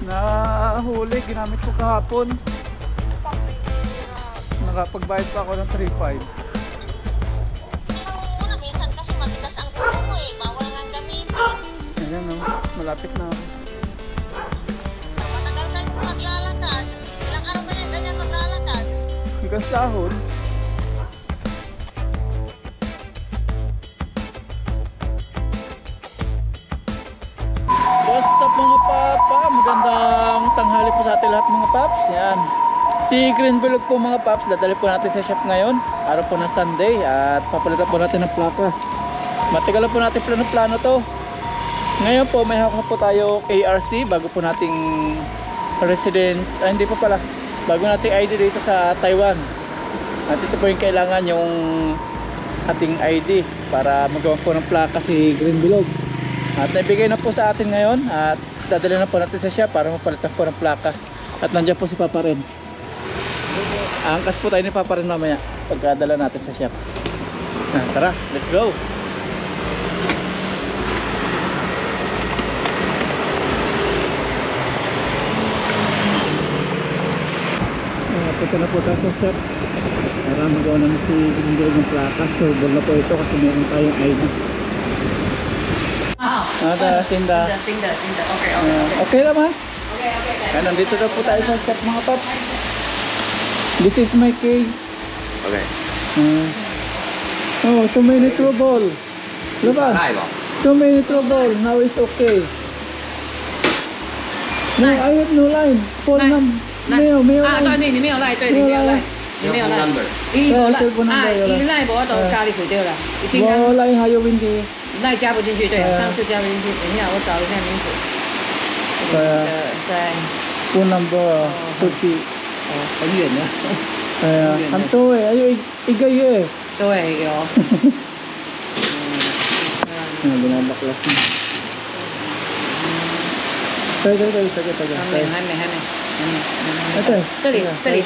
Nahuli, ginamit ko kahapon. Nakapagbayad pa ako ng 3.5. Una, minsan kasi matigas ang ulo mo eh. Bawal nga gamitin. Ayan o, malapit na ako. Matagal na yung maglalakad. Ilang araw ba yan ganyan maglalakad? Hanggang sahod. What's up mga papa? Magandang tanghali po sa ating lahat mga paps. Yan. Si Green Bilog po mga paps, dadali po natin sa shop ngayon. Araw po ng Sunday at papalitan po natin ng plaka. Matagal po natin plano-plano to. Ngayon po may hawak na po tayo ARC bago po nating residence. Hindi po pala. Bago nating ID dito sa Taiwan. At ito po yung kailangan yung ating ID para magawa po ng plaka si Green Bilog. At naibigay na po sa atin ngayon at dadali na po natin sa shop para mapalitan po ng plaka. At nandiyan po si Papa Ren. Angkas po tayo ni Papa Ren mamaya pagkadala natin sa shop. Tara, let's go! Punta na po tayo sa shop para magawa namin si Green Bilog ng plaka. Surbol na po ito kasi meron tayong ID. Nada, Sinda. Sinda. Okay. Okay lang ha? Okay. Kaya nandito na po tayo sa shop mga paps. This is my key. Okay. Oh, so many trouble. Diba? So many trouble. Now it's okay. No, I have no line. Phone number. 没有 对 line. 对，你没有赖，对，你没有赖，你没有赖， number. 你无赖对不能啊，有了你赖我都家里毁掉了，你平常我 line 还有问题。赖加不进去，对，对啊上次加不进去，等一下我找一下名字，对啊在 Phone number 出去。很远的，係啊，很多誒，要一個月。对，有，binabaklas na. Taga. 还没，Ito eh. 这里，对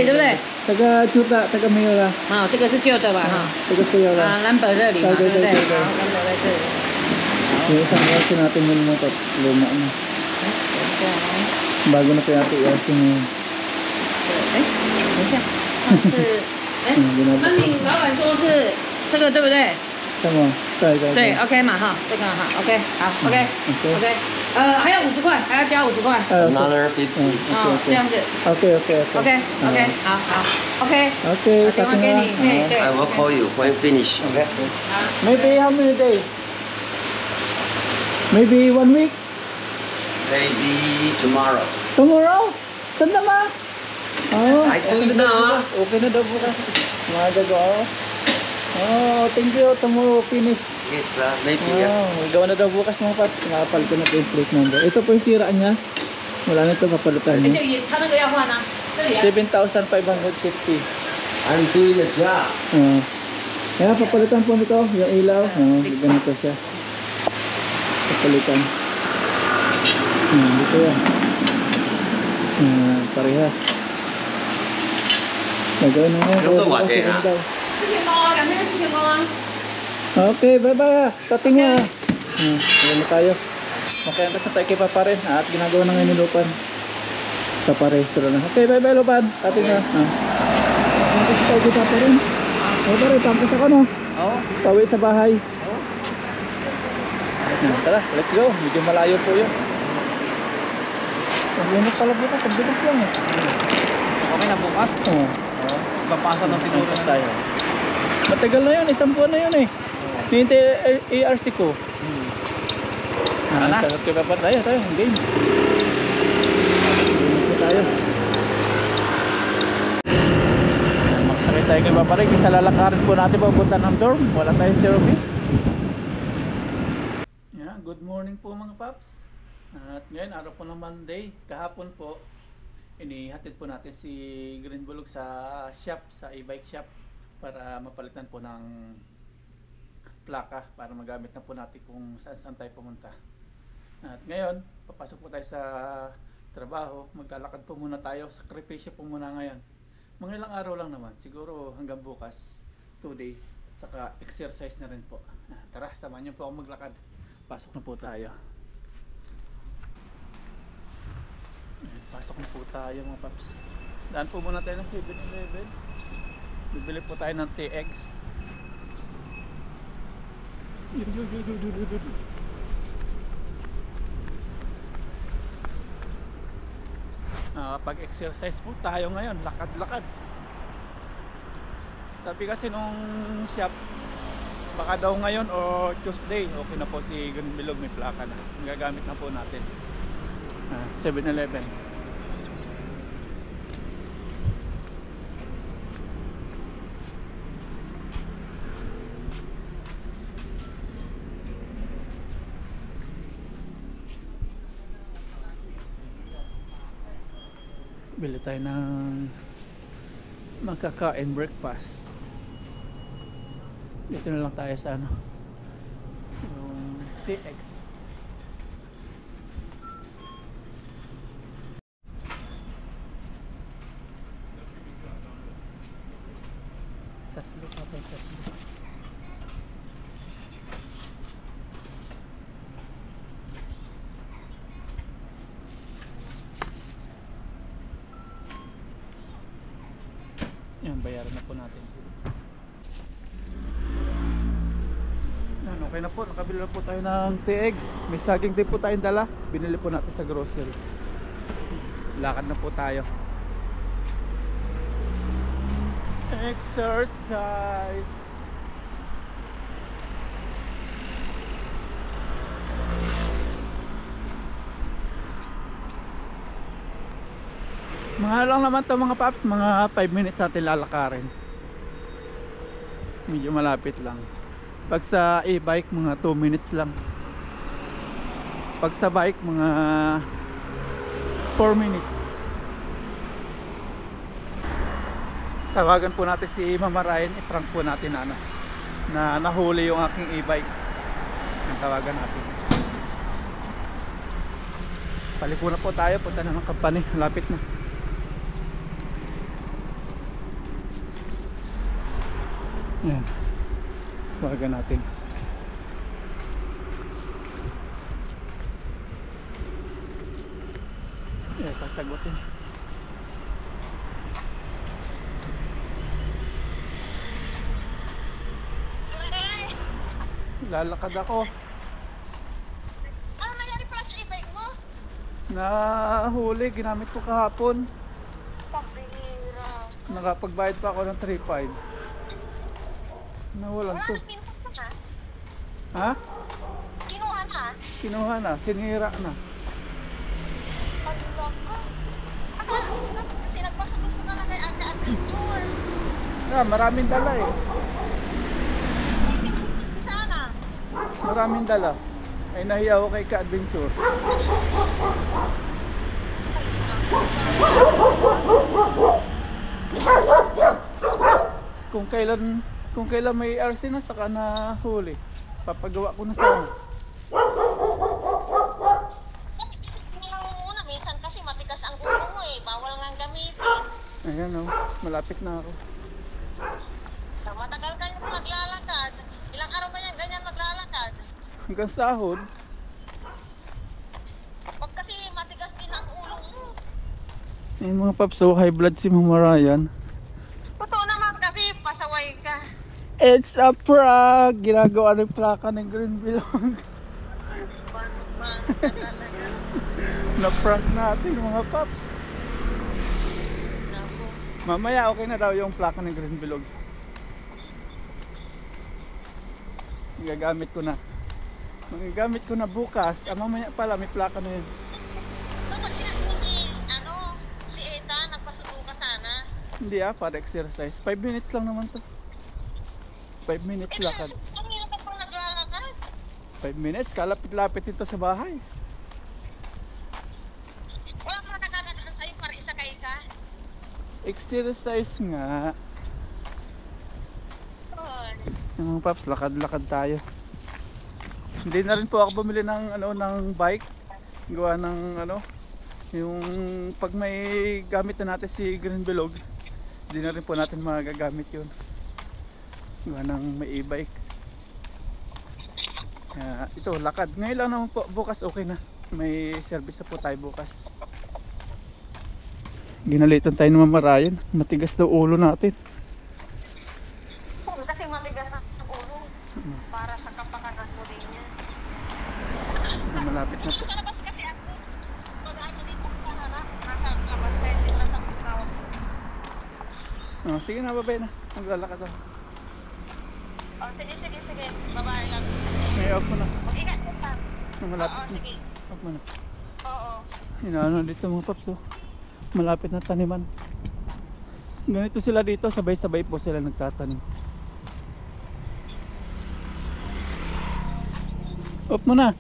对不对？ Taga Chuta, taga Mayora. 好，这个是旧的吧？哈， Taga Mayora. 啊，蓝本这里嘛，对不对？对好，蓝本在这里。 Yung isang kasi natin yun mo ito, luma na. 等一下哦。 Bago na kaya ito i-asin yun. 哎，等一下，上次哎，那你老板说是这个对不对？ Tama? 对 ，OK 嘛哈，这个哈，OK，好，OK，还要50块，还要加50块， Another 50. 哦，这样子 Okay. ，OK，好，OK， Okay, 电话给你，嘿，对 I will call you when finish. Okay. 好， Maybe how many days? Maybe 1 week? Maybe tomorrow. Tomorrow? Saan naman? Oh, I do it now. Okay na daw bukas. Mga gagawa. Oh, thank you. Tomorrow finish. Yes, maybe. Oh, gawa na daw bukas mga paps. Nakapal ko na po yung plate number. Ito po yung sira niya. Wala na ito, papalitan 哎， niya. 这他那个要换啊，这里啊， 7,550. I'm doing the job. Oh. Kaya papalitan po nito, yung ilaw. Oh, ganito siya. Papalitan. Dito yan. Parehas. Nagawin na ngayon. 用到或者啊？ 4000個啊，咁樣4000個啊， Okay, bye-bye ha. Tating mo ha. Ayan na tayo. Makayangkas na tayo kay Papa Ren. At ginagawa na ngayon ni Lupan. Paparehistro na. Okay, bye-bye Lupan. Tating na. Pangkas tayo kay Papa Ren. Papa Ren, pangkas ako no.哦， Pauwi sa bahay. 哦， Tara, let's go. Medyo malayo po yun. Ang unat pala bukas. Ang bilis lang eh. okay na bukas, Oo. papasa na siguro Pangkas tayo. Matagal na yun. Isang buwan na yun eh. Nihintay ARC ko. Tara na. Sarap kay Papa. Tayo. Game. Tayo. Magsakit tayo kay Papa Ren. Isa lalakarin po natin papunta ng dorm. Wala tayo service. Yeah, good morning po mga paps. At ngayon araw po ng Monday. Kahapon po inihatid po natin si Green Bilog sa shop, sa e-bike shop para mapalitan po ng plaka para magamit na po natin kung saan tayo pumunta. At ngayon, papasok po tayo sa trabaho. Maglalakad po muna tayo. Sakripisyo po muna ngayon. Mga ilang araw lang naman. Siguro hanggang bukas. 2 days. Saka exercise na rin po. Tara, samahan niyo po ako maglakad. Pasok na po tayo. Pasok na po tayo mga paps. Daan po muna tayo ng 7-Eleven. Bibili po tayo ng TX. Pag-exercise po tayo ngayon, lakad-lakad. Sabi kasi nung shop, baka daw ngayon o Tuesday, okay na po si Green Bilog, may plaka na. Gagamit na po natin. 7-Eleven. Bili tayo ng makakain breakfast. Dito na lang tayo sa ano, yung TX. Tatlo. Yan, bayaran na po natin. Yan, okay na po, nakabili na po tayo ng TX. May saging din po tayong dala. Binili po natin sa grocery. Lakad na po tayo. Exercise. Mga lang naman to mga paps, mga 5 minutes natin lalakarin. Medyo malapit lang. Pag sa e-bike mga 2 minutes lang. Pag sa bike mga 4 minutes. Tawagan po natin si Mama Ryan, i-prank po natin na nahuli yung aking e-bike. Ang tawagan natin. Paliko na po tayo, punta na ng company, malapit na. Yan, tawagan natin. Yan, pasagutin. Lalakad ako. Ano nangyari pala sa e-bike mo? Nahuli, ginamit ko kahapon. Pambihira. Nakapagbayad pa ako ng 3.5. Nawalan Wala to. na pinto na. Ha? Kinuha na. Kinuha na, sinira na. Paglock ko. Akala ko na kasi nagpasunod ko na lang kay Ate Adventure. Maraming dala eh. Isip sana. Maraming dala. Ay nahiya ako kay Ka-Adventure. Kung kailan may RC na saka na huli, papagawa ko na sana. Una, minsan kasi matigas ang ulo mo eh. Bawal nga gamitin. Ayan oh, malapit na ako. Matagal ka yung maglalakad. Ilang araw ka yan ganyan maglalakad? Hanggang sahod. Pag kasi matigas din ang ulo mo. Ayun mga paps, so high blood si Mama Ryan. Totoo naman kasi pasaway ka. It's a prank! Ginagawa ng plaka ng Green Bilog. Bang ka talaga. Na-prank natin mga paps. Naku. Mamaya okay na daw yung plaka ng Green Bilog. Gagamit ko na. Magagamit ko na bukas. Mamaya pala may plaka na yun. Tapos ginagawa si Eta, nagpasundo ka sana. Hindi para exercise. 5 minutes lang naman to. 5 minutes lakad. Ang hirap pa pang naglalakad. 5 minutes, kalapit-lapit ito sa bahay. Wala ka nakakagasan sa'yo para isakay ka. Exercise nga. Yun. Yung mga paps, lakad-lakad tayo. Hindi na rin po ako bumili ng ng bike. Gawa ng yung pag may gamit na natin si Green Bilog, hindi na rin po natin magagamit yun. Gawa ng may e-bike. Ito, lakad. Ngayon lang naman po, bukas okay na. May service na po tayo bukas. Ginalitan tayo ng mamarayan. Matigas daw ulo natin. Kasi matigas ang ulo. Para sa kapakanan mo rin yan. Malapit na po. Sa labas kasi ako. Pag ano dito sa harap. Nasa labas kayo. Hindi nasa tawag. Oh, sige na, babay na. Maglalakad ako. Oh, sige. Babae lang. May off mo na. Mag-ingat ko pa. Malapit Oo, na. sige. Off mo na. Oo. Inaano dito mga paps, oh. Malapit na taniman. Ganito sila dito, sabay-sabay po sila nagtatanim. Off mo na.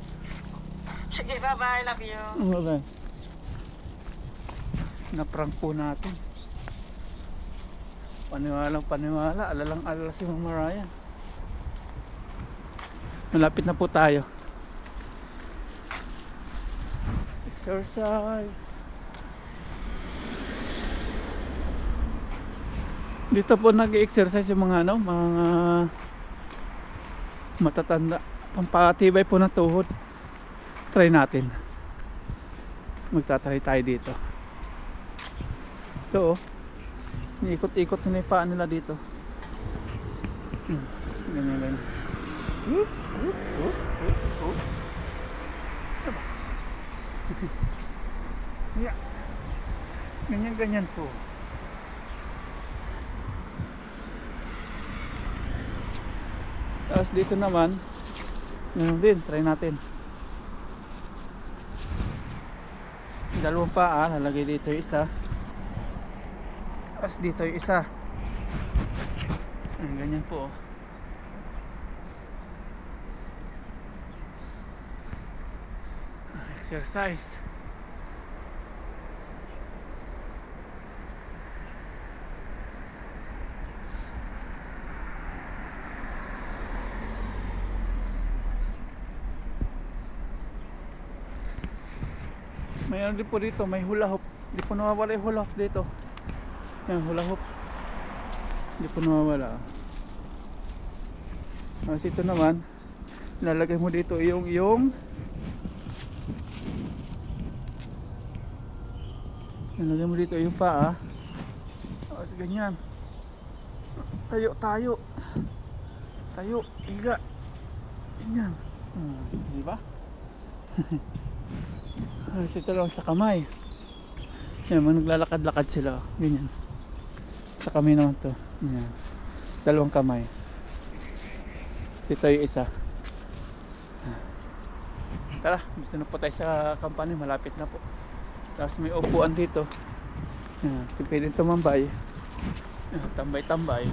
Sige, bye-bye. Love you. Bye. Naprank po natin. Paniwala, alalang-alala si Mama Ryan. Malapit na po tayo. Exercise. Dito po nag-exercise yung mga mga matatanda. Pampatibay po ng tuhod. Try natin. Magtatry tayo dito. Ito, oh. Ikot-ikot na yung paa nila dito. Ganyan. Yeah. Ganyan po. Tapos dito naman, yun din, try natin. Dalawang paa, nalagay dito yung isa. Tapos dito yung isa. Ganyan po, oh. Exercise. Mayroon din po dito, may hula hoop. Hindi po nawawala yung hula hoop dito. Yan, hula hoop. Hindi po nawawala. Tapos ito naman, lalagay mo dito yung lalagay mo dito yung paa. Tapos ganyan. Tayo, higa. Ganyan. Diba? Ito lang sa kamay. Yan, naglalakad-lakad sila. Ganyan. Sa kamay naman to. Yan. Dalawang kamay. Ito yung isa. Tara, dito na po tayo sa company. Malapit na po. Tapos may upuan dito. Yan. Pwede tumambay. Yan, tambay-tambay.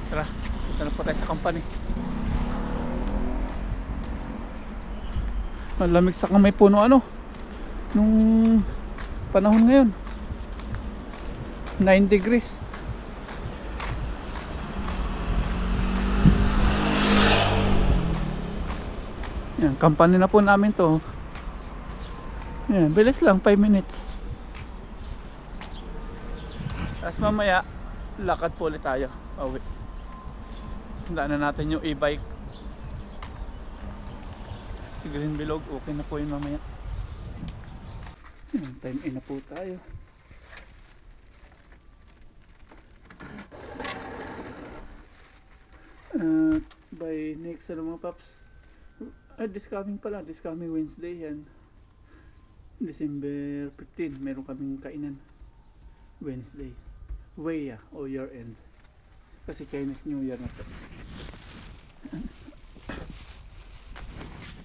Tara, dito na po tayo sa company. Malamig sa kamay puno nung panahon ngayon. 9 degrees. Yan, company na po namin to. Yan, bilis lang, 5 minutes. Tapos mamaya lakad po ulit tayo. Pauwi. Daanan natin yung e-bike. Si Green Bilog, okay na po yun mamaya. Time in na po tayo. By next mga paps, this coming Wednesday yan, December 15, meron kaming kainan Wednesday, Weya o year end, kasi Chinese New Year na to.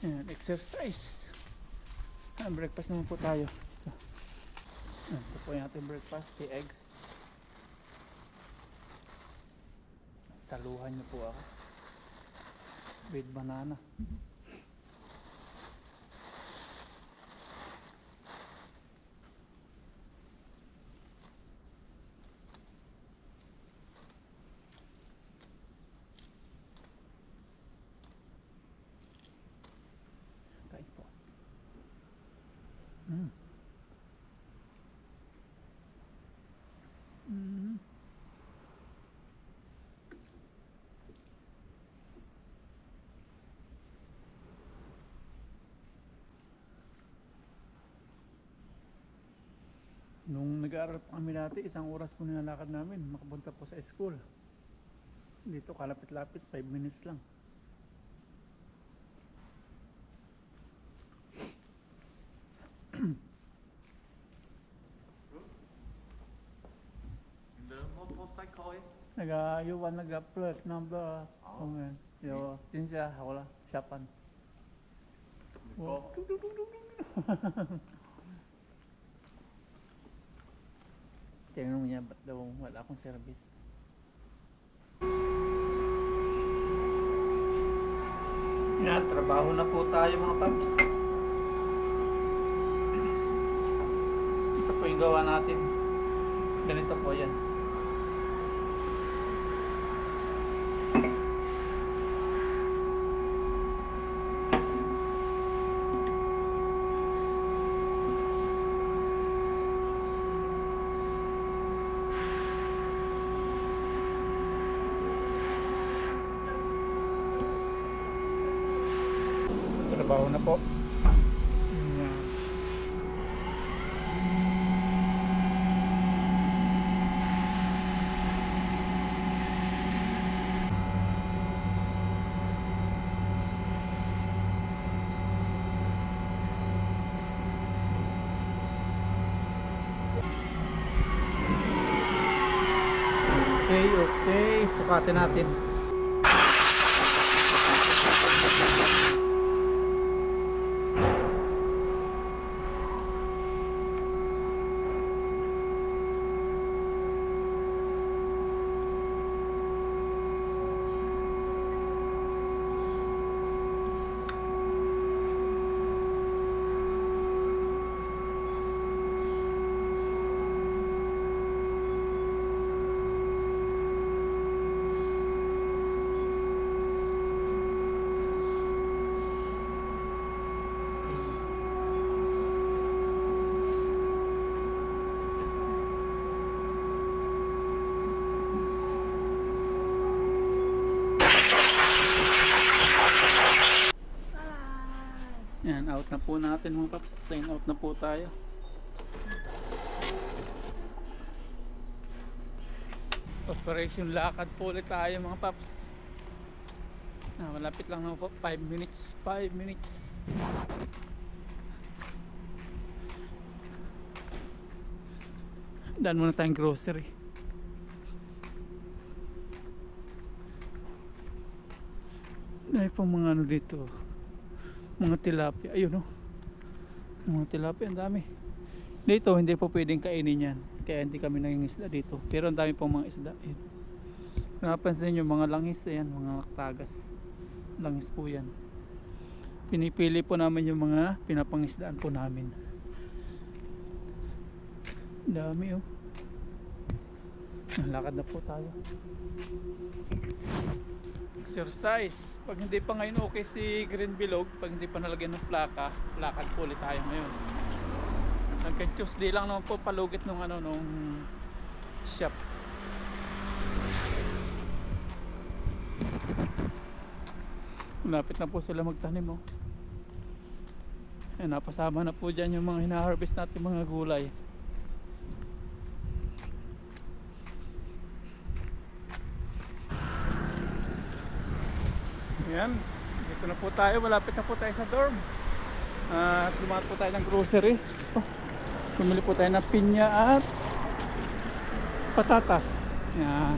Ayan, exercise. Breakfast naman po tayo. Ito po yung ating breakfast, 3 eggs. Saluhan niyo po ako with banana. Kain po. nag-aaral pa kami dati, 1 oras po nilalakad namin makapunta po sa school. Dito kalapit-lapit, 5 minutes lang. Nag-ayuan, nag-plate number. Kungen. Yo, tinja, wala, siyapan. Tinanong niya, ba't daw wala akong service? Yan, trabaho na po tayo mga paps. Ito po yung gawa natin. Ganito po yan. Trabaho na po. Yan. Okay, sukatin natin. Yan, out na po natin mga paps. Sign out na po tayo. Operation lakad po ulit tayo mga paps. Malapit lang na po, 5 minutes. 5 minutes. Daan muna tayong grocery. Dahil pong mga ano dito, mga tilapia, ayun oh. Mga tilapia, ang dami. Dito hindi po pwedeng kainin yan, kaya hindi kami nangingisda dito. Pero ang dami pong mga isda. Ayun. Napansin nyo mga langis, ayan, mga tagas. Langis po yan. Pinipili po namin yung mga pinapangisdaan po namin. Dami oh. Lakad na po tayo. Exercise. Pag hindi pa ngayon okay si Green Bilog, pag hindi pa nalagyan ng plaka, lakad po ulit tayo ngayon. Hanggang Tuesday lang naman po palugit nung ano, nung shop. Malapit na po sila magtanim oh. Ayan, napasama na po dyan yung mga hinaharvest natin mga gulay. Ayan, dito na po tayo, malapit na po tayo sa dorm. At lumahat po tayo ng grocery. Bumili po tayo ng pinya at patatas. Ayan.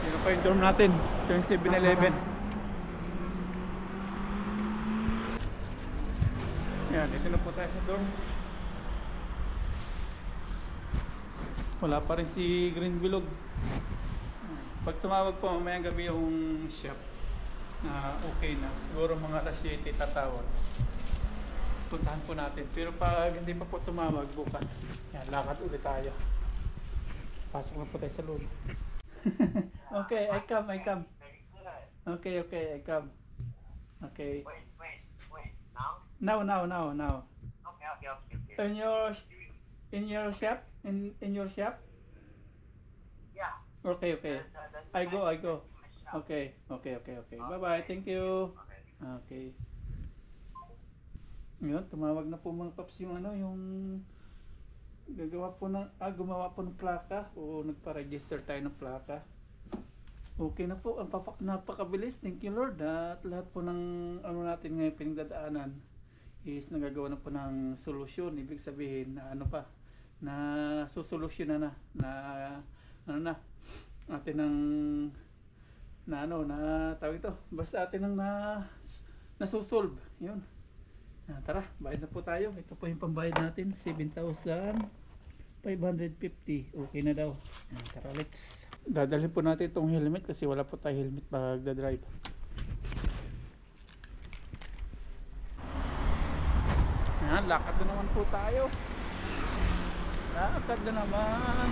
Dito pa yung dorm natin. Ito yung 7-Eleven. Ayan, dito na po tayo sa dorm. Wala pa rin si Green Bilog. Pag tumawag po mamayang gabi yung chef na okay na, siguro mga alas 7 tatawag, puntahan po natin. Pero pag hindi pa po tumawag bukas, yan, lakad ulit tayo. Pasok na po tayo sa loob. Okay, I come. Okay, I come. Okay. Wait. Now? Now. Okay. In your shop? In your shop? Yeah. Okay. I go. Okay. Bye-bye. Thank you. Okay. Ngayon, tumawag na po mga paps yung ano, yung gumawa po ng plaka o nagpa-register tayo ng plaka. Okay na po, napakabilis. Thank you Lord. At lahat po ng ano natin ngayon pinagdadaanan is nagagawa na po ng solusyon. Ibig sabihin na ano pa, na susolusyon na atin ng tawag ito, basta atin ng nasusolve. Yun. Tara, bayad na po tayo. Ito po yung pambayad natin, 7,550. Okay na daw. Tara, let's. Dadalhin po natin itong helmet kasi wala po tayo helmet pag drive. Lakad na naman po tayo. Lakad na naman.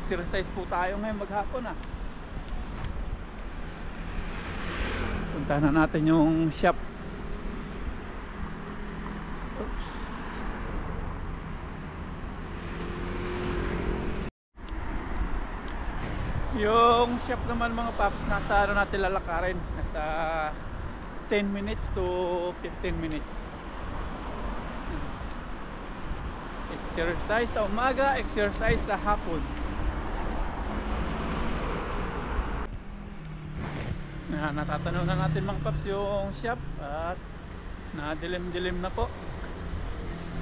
Exercise po tayo ngayon maghapon Puntahan na natin yung shop. Oops. Yung shop naman mga paps, nasa ano natin lalakarin, nasa 10 minutes to 15 minutes. Exercise sa umaga, exercise sa hapon. Natatanaw na natin mga paps yung shop at nadilim-dilim na po.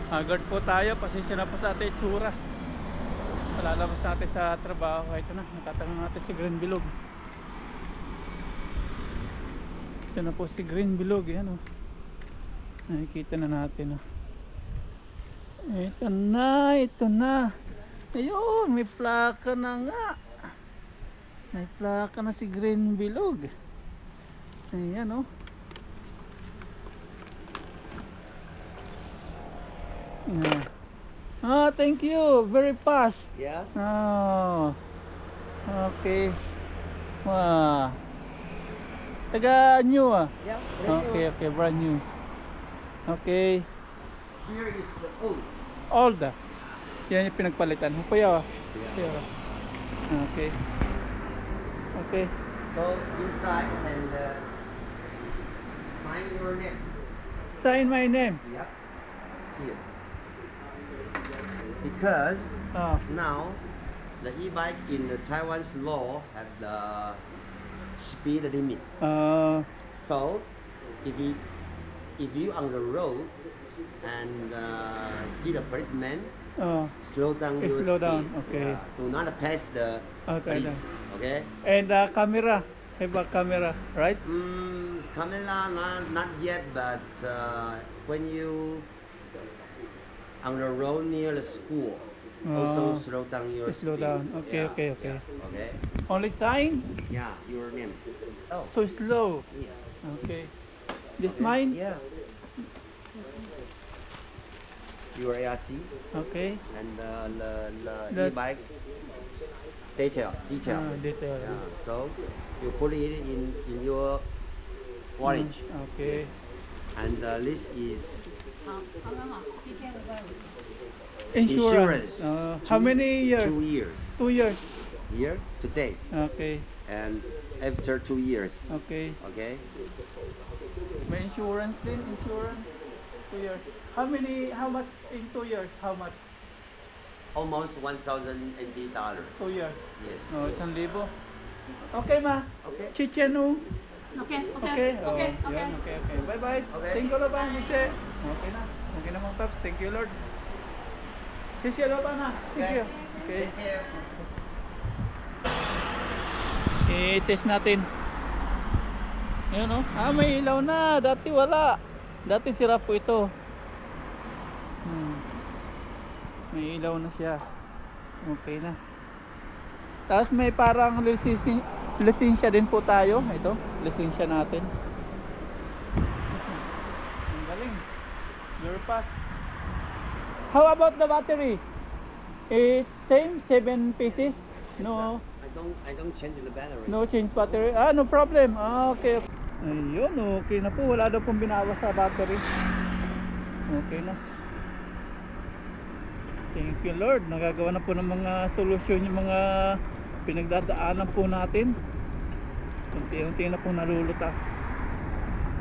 Haggard po tayo, pasensya na po sa ating itsura. Lalabas natin sa trabaho. Ito na, natatanong natin si Green Bilog. Ito na po si Green Bilog. Yan, nakikita na natin. Ito na. Ayun, may plaka na nga. May plaka na si Green Bilog. Ayan, thank you. Very fast. Yeah. Oh. Okay. Wow. Taga new Yeah. Okay, brand new. Okay. Here is the old. Old. Yan yung pinagpalitan. Kuya. Yeah. Okay. Okay. Go inside and sign your name. Sign my name. Yep. Here. Because now the e-bike in the Taiwan's law have the speed limit. So if you on the road and see the policeman, slow down your slow speed. down. Okay. Do not pass the police. Okay. And camera. Have a camera, right? Camera not yet, but when you on the road near the school, also slow down your Slow speed. down. Okay, Yeah. okay. Okay. Only sign? Yeah, your name. Oh. So slow. Yeah. Okay. This Okay. mine? Yeah. Your ARC Okay. and the That- e-bikes detail. Detail. Yeah. So you put it in your wallet. Okay. And this is Insurance. insurance. How many years? 2 years. 2 years. Here today Okay. and after 2 years. Okay. Okay. May insurance din, insurance. 2 years. How much in 2 years? How much? Almost $1,080. 2 years. Yes. 1,000. Okay ma. Okay. Chichenu. Okay. Okay. Yun, okay. Bye bye. Okay. Thank you Lord. Okay na. Okay na mga paps. Thank you Lord. Sisi Lord na. Thank you. Okay. Thank you. I-test natin. Ayun may ilaw na. Dati wala. Dati sira po ito. May ilaw na siya. Okay na. Tapos may parang lisensya din po tayo. Ito, lisensya natin. Ang galing. Very fast. How about the battery? It's same 7 pieces. No. I don't change the battery. No change battery. No problem. Okay. Ayun, okay na po. Wala daw pong binawas sa battery. Okay na. Thank you Lord. Nagagawa na po ng mga solusyon yung mga pinagdadaanan po natin. Unti-unti na po nalulutas.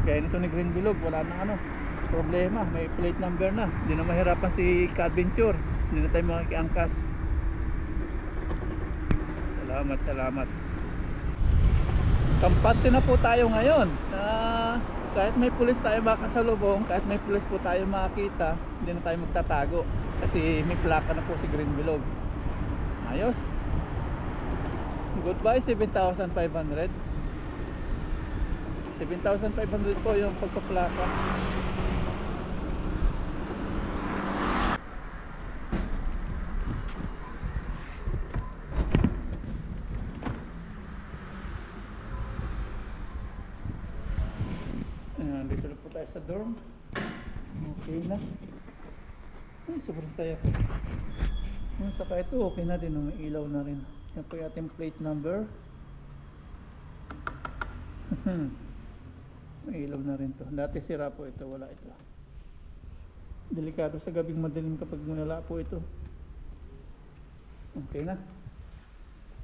Kaya nito ni Green Bilog, wala na problema, may plate number na. Hindi na mahirapan si ka-adventure. Hindi na tayo makikiangkas. Salamat. Kampante na po tayo ngayon. Kahit may pulis tayo makasalubong, kahit may pulis po tayo makakita, hindi na tayo magtatago. Kasi may plaka na po si Green Bilog. Ayos. Goodbye 7,500. 7,500 po yung pagpaplaka. Ayan, dito na po tayo sa dorm. Okay na. Ay, sobrang saya ko. Saka ito, okay na din. May ilaw na rin. Yan po yung ating plate number. May ilaw na rin to. Dati sira po ito, wala ito. Delikado sa gabing madilim kapag wala po ito. Okay na.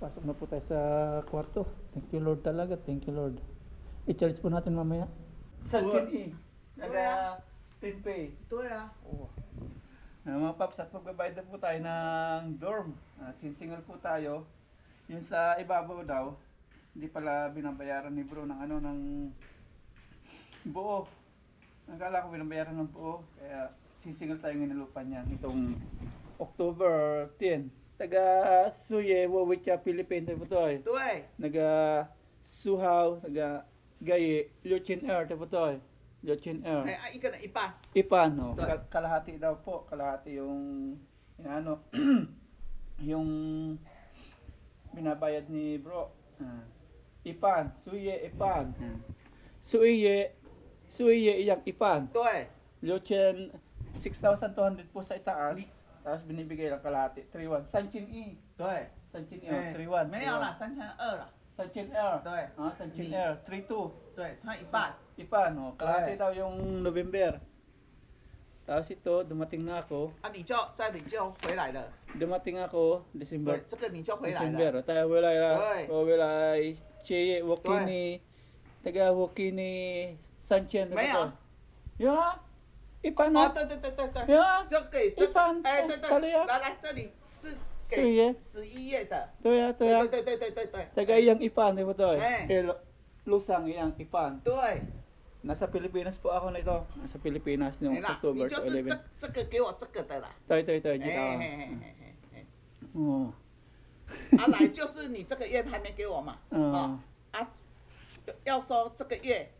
Pasok na po tayo sa kwarto. Thank you Lord talaga, thank you Lord. I-charge po natin mamaya. Sankin E. Naga 10 pay. Ito Oo. Mga paps, at magbabayad na po tayo ng dorm. At single po tayo. Yung sa ibabaw daw, hindi pala binabayaran ni bro ng ano, ng buo. Nagkala ko binabayaran ng buo. Kaya sisingle tayo ng lupa niyan itong October 10. Taga Suye, Wawicha, Philippines. Ito po to eh. Ito eh. Naga Suhaw, naga Gaye, Luchin Air. Ito po to eh. Luchin Air. Ay, ika na ipa. Ipan, no? Ito eh. Kalahati daw po. Kalahati yung ano, yung binabayad ni bro. Ipan, Suye, Ipan. Suye, iyang Ipan. Ito eh. Luchin, 6,200 po sa itaas. Tapos binibigay lang kalahati. 3,100. Sanchin E. 对， Sanchin E. 哎 3,100. 没有了，3200了， Sanchin Air. 对 Sanchin 你 Air. 3,200. 对，它一半， Ipan, no? Kalahati Okay. daw yung November. Tapos ito, dumating na ako. 你就回来了， Dumating ako, 对 December. 这个你就回来 December. 了， Tayo wala Hoy. wala Cheye Wakini. Taga Wakini Sanchin. 没有， Yun ha? Ipan 哦， na. 对对对对对， Yun ha? 就给这个，一般哎，对对，可以啊来这里是是给耶11月的， Tuya, 对 tuya. 对对对对对 Taga iyang Ipan, di ba to? Eh. Lusang iyang Ipan. 对， Nasa Pilipinas po ako nito. Nasa Pilipinas 没 noong 啦， October 你就是 11. 这个给我这个的啦， Tayo, tayo, tayo. 哎 Dito. 嘿嘿嘿嘿嘿。 Oo. 啊，来就是你这个月还没给我嘛，嗯啊，要收这个月，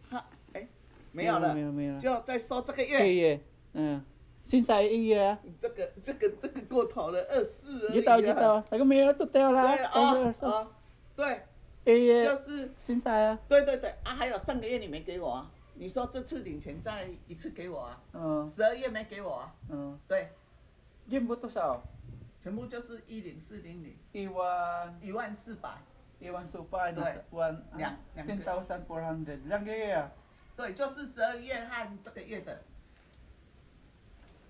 哈，哎，没有了，没有没有就再收这个月， Iye. Sinsay Iye. 这个过头了，24而已 Jitaw, 啊 jitaw. Taga mayo to teo 对 lahat. 哦，对， Iye. 就是 Sinsay. 对对对啊，还有上个月你没给我啊，你说这次领钱再一次给我啊， 12月没给我啊，对， Jimbo to sao? 全部就是10400， Iwan 1,400， Iwan Supay. Tuloy. 两个 10,400. Lang gaya. 对，就是12月和这个月的。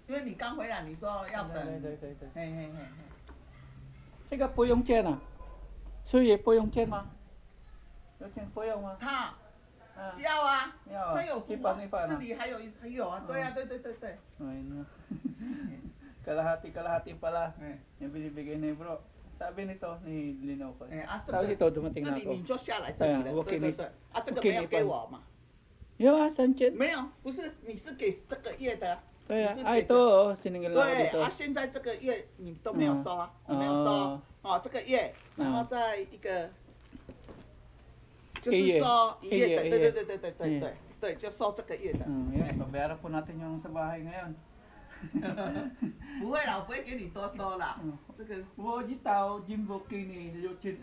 因为你刚回来，你说要等，对。嘿嘿嘿嘿， Siga po yung chen ah. Suye po yung chen ma. Yung chen po yung ma. 他 Ah. 要啊，要啊他有租一般一般啊这里还有啊，对啊，对对对对， Ay na. Kalahati pala. 哎 Yung binibigay ni bro. Sabi nito ni Lino ko. 哎啊，这 Tapos 个 ito dumating 这 na 里 ako. 你就下来这里 Ayan, 了， walk-in 对对 is- 对，啊，这个 walk-in 没有 is 给 fine. 我嘛， Yung Sanchez. 没有，不是，你是给这个月的， Kaya, 你是 ito 给这 oh, siningil na ako 对 dito. 啊，现在这个月你都没有收啊，我没有收哦，哦，这个月，然后再一个，就一月是收一月的，一月对对对对对对一月对对，就收这个月的。 Yan, babayaran po natin yung sa bahay ngayon. 不会啦，我不会给你多收啦嗯。这个 Wo jitaw Jimbo kini Luchin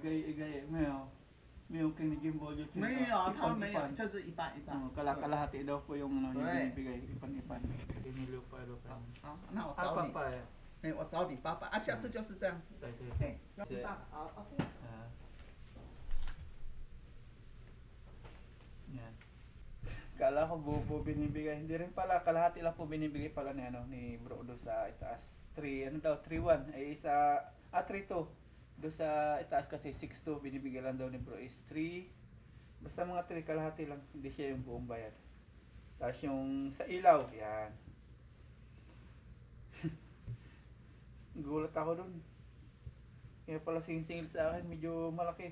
gay Mayo kini Jimbo Luchin 没有，他没有，就是一半一半。 kalahati daw po yung ano yung Correct. binibigay ipan-ipan. Inilupa. 好，那我找你，哎，我找你爸爸啊，下次就是这样子。哎，要是爸爸，好，OK。 Yan. Kala ko buo binibigay. Hindi rin pala, kalahati lang po binibigay pala ni ano ni bro do sa itaas. 3-1 ay isa 3-2. Do sa itaas kasi 6-2 binibigay lang daw ni bro is 3. Basta mga 3 kalahati lang, hindi siya yung buong bayad. Tapos yung sa ilaw, yan. Gulat ako dun. Kaya pala singil sa akin, medyo malaki.